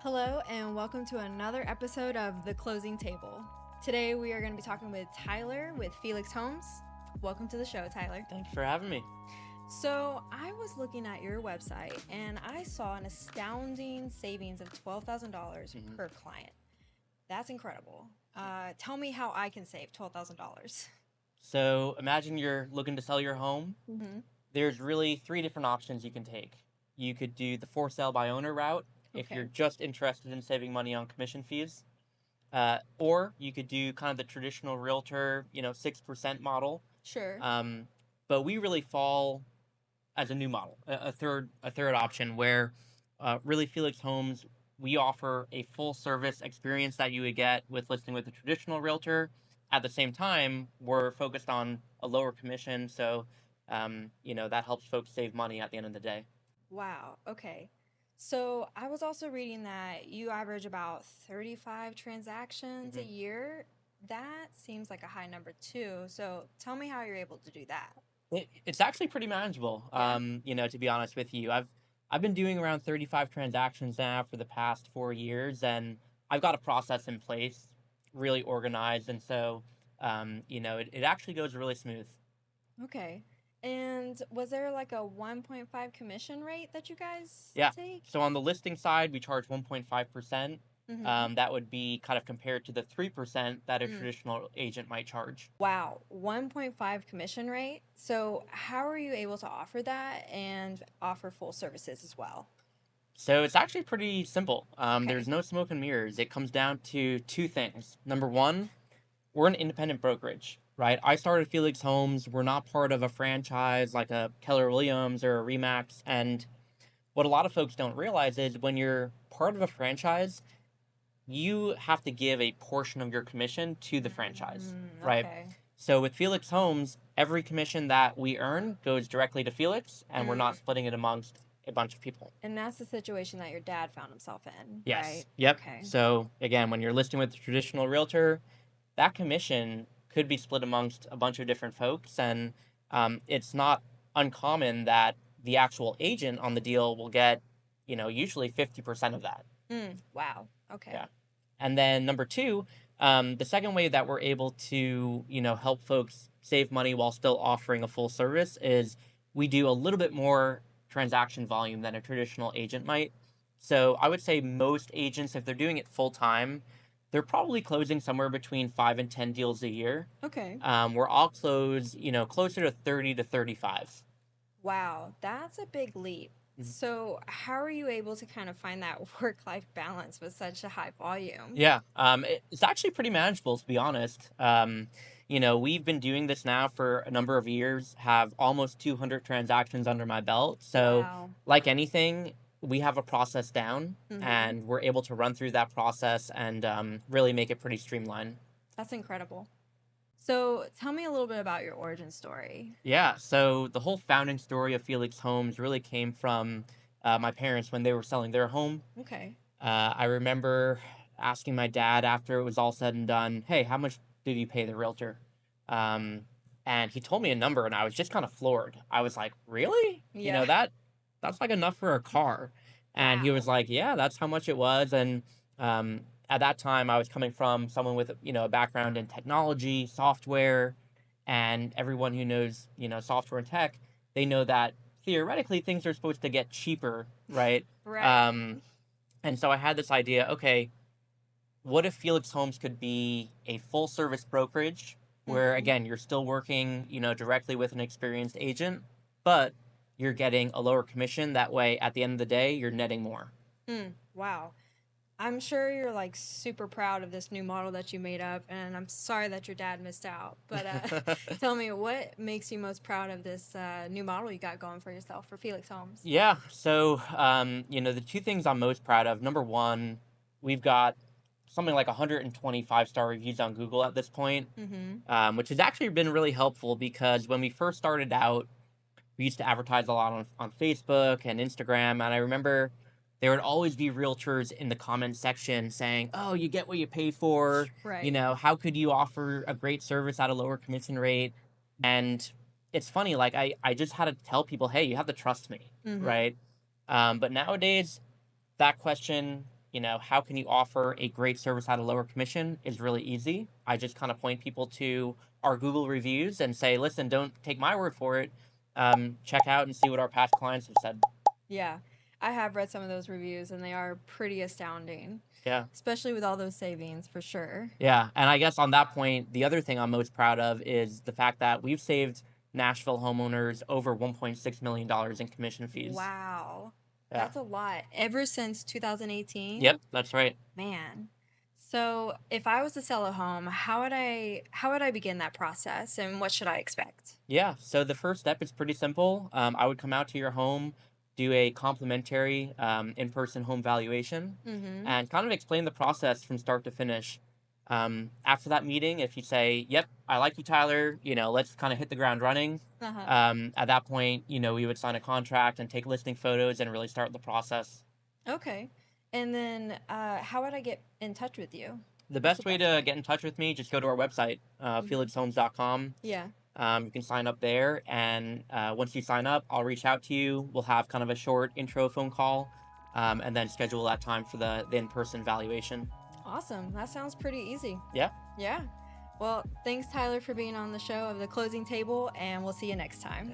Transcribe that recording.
Hello, and welcome to another episode of The Closing Table. Today we are going to be talking with Tyler with Felix Homes. Welcome to the show, Tyler. Thanks for having me. So, I was looking at your website and I saw an astounding savings of $12,000 per client. That's incredible. Tell me how I can save $12,000. So imagine you're looking to sell your home. There's really three different options you can take. You could do the for sale by owner route if you're just interested in saving money on commission fees. Or you could do kind of the traditional realtor, 6% model. Sure. But we really fall as a new model, a third option where really Felix Homes, we offer a full service experience that you would get with listing with a traditional realtor. At the same time, we're focused on a lower commission, so that helps folks save money at the end of the day. Wow. Okay. So I was also reading that you average about 35 transactions a year. That seems like a high number too. So tell me how you're able to do that. It's actually pretty manageable. To be honest with you, I've been doing around 35 transactions now for the past 4 years, and I've got a process in place, really organized, and so it actually goes really smooth. Okay. And was there like a 1.5 commission rate that you guys Yeah. take? So on the listing side, we charge 1.5%. That would be kind of compared to the 3% that a traditional agent might charge. Wow, 1.5 commission rate. So how are you able to offer that and offer full services as well? So it's actually pretty simple. There's no smoke and mirrors. It comes down to two things. Number one, we're an independent brokerage, right? I started Felix Homes. We're not part of a franchise like a Keller Williams or a Remax. And what a lot of folks don't realize is when you're part of a franchise, you have to give a portion of your commission to the franchise, right? Okay. So with Felix Homes, every commission that we earn goes directly to Felix, and we're not splitting it amongst a bunch of people. And that's the situation that your dad found himself in, Yes. right? Yep. Okay. So again, when you're listing with a traditional realtor, that commission could be split amongst a bunch of different folks, and it's not uncommon that the actual agent on the deal will get, usually 50% of that. Wow. Okay. Yeah. And then number two, the second way that we're able to, help folks save money while still offering a full service is we do a little bit more transaction volume than a traditional agent might. So I would say most agents, if they're doing it full time, they're probably closing somewhere between 5 and 10 deals a year. Okay. Where I'll close, closer to 30 to 35. Wow, that's a big leap. So how are you able to kind of find that work-life balance with such a high volume? Yeah, it's actually pretty manageable, to be honest. We've been doing this now for a number of years, have almost 200 transactions under my belt. So, Wow. like anything, we have a process down, and we're able to run through that process and really make it pretty streamlined. That's incredible. So tell me a little bit about your origin story. Yeah, so the whole founding story of Felix Homes really came from my parents when they were selling their home. Okay. I remember asking my dad after it was all said and done, hey, how much did you pay the realtor? And he told me a number, and I was just kind of floored. I was like, really? Yeah. That's like enough for a car. And he was like, yeah, that's how much it was. And at that time, I was coming from someone with, a background in technology, software, and everyone who knows, software and tech, they know that theoretically things are supposed to get cheaper, right? Right. And so I had this idea, okay, what if Felix Homes could be a full service brokerage where, again, you're still working, directly with an experienced agent, but you're getting a lower commission. That way, at the end of the day, you're netting more. Wow. I'm sure you're like super proud of this new model that you made up, and I'm sorry that your dad missed out. But tell me, what makes you most proud of this new model you got going for yourself for Felix Homes? Yeah. So, the two things I'm most proud of, number one, we've got something like 125-star reviews on Google at this point, which has actually been really helpful because when we first started out, we used to advertise a lot on Facebook and Instagram. And I remember there would always be realtors in the comment section saying, oh, you get what you pay for. Right. How could you offer a great service at a lower commission rate? And it's funny, like I just had to tell people, hey, you have to trust me, right? But nowadays, that question how can you offer a great service at a lower commission is really easy. I just kind of point people to our Google reviews and say, listen, don't take my word for it. Check out and see what our past clients have said. Yeah, I have read some of those reviews and they are pretty astounding, Yeah. especially with all those savings for sure. Yeah. And I guess on that point, the other thing I'm most proud of is the fact that we've saved Nashville homeowners over $1.6 million in commission fees. Wow. Yeah. That's a lot. Ever since 2018? Yep, that's right. Man. So, if I was to sell a home, how would I begin that process and what should I expect? Yeah. So the first step is pretty simple. I would come out to your home, do a complimentary in-person home valuation, Mhm. and kind of explain the process from start to finish. After that meeting, if you say, "Yep, I like you, Tyler," let's kind of hit the ground running. Uh-huh. At that point, we would sign a contract and take listing photos and really start the process. Okay. And then how would I get in touch with you? The What's the best way best to way? get in touch with me, just go to our website, Mhm. felixhomes.com. Yeah. You can sign up there, and once you sign up, I'll reach out to you. We'll have kind of a short intro phone call, and then schedule that time for the in-person valuation. Awesome. That sounds pretty easy. Yeah. Yeah. Well, thanks Tyler for being on the show of the closing table and we'll see you next time.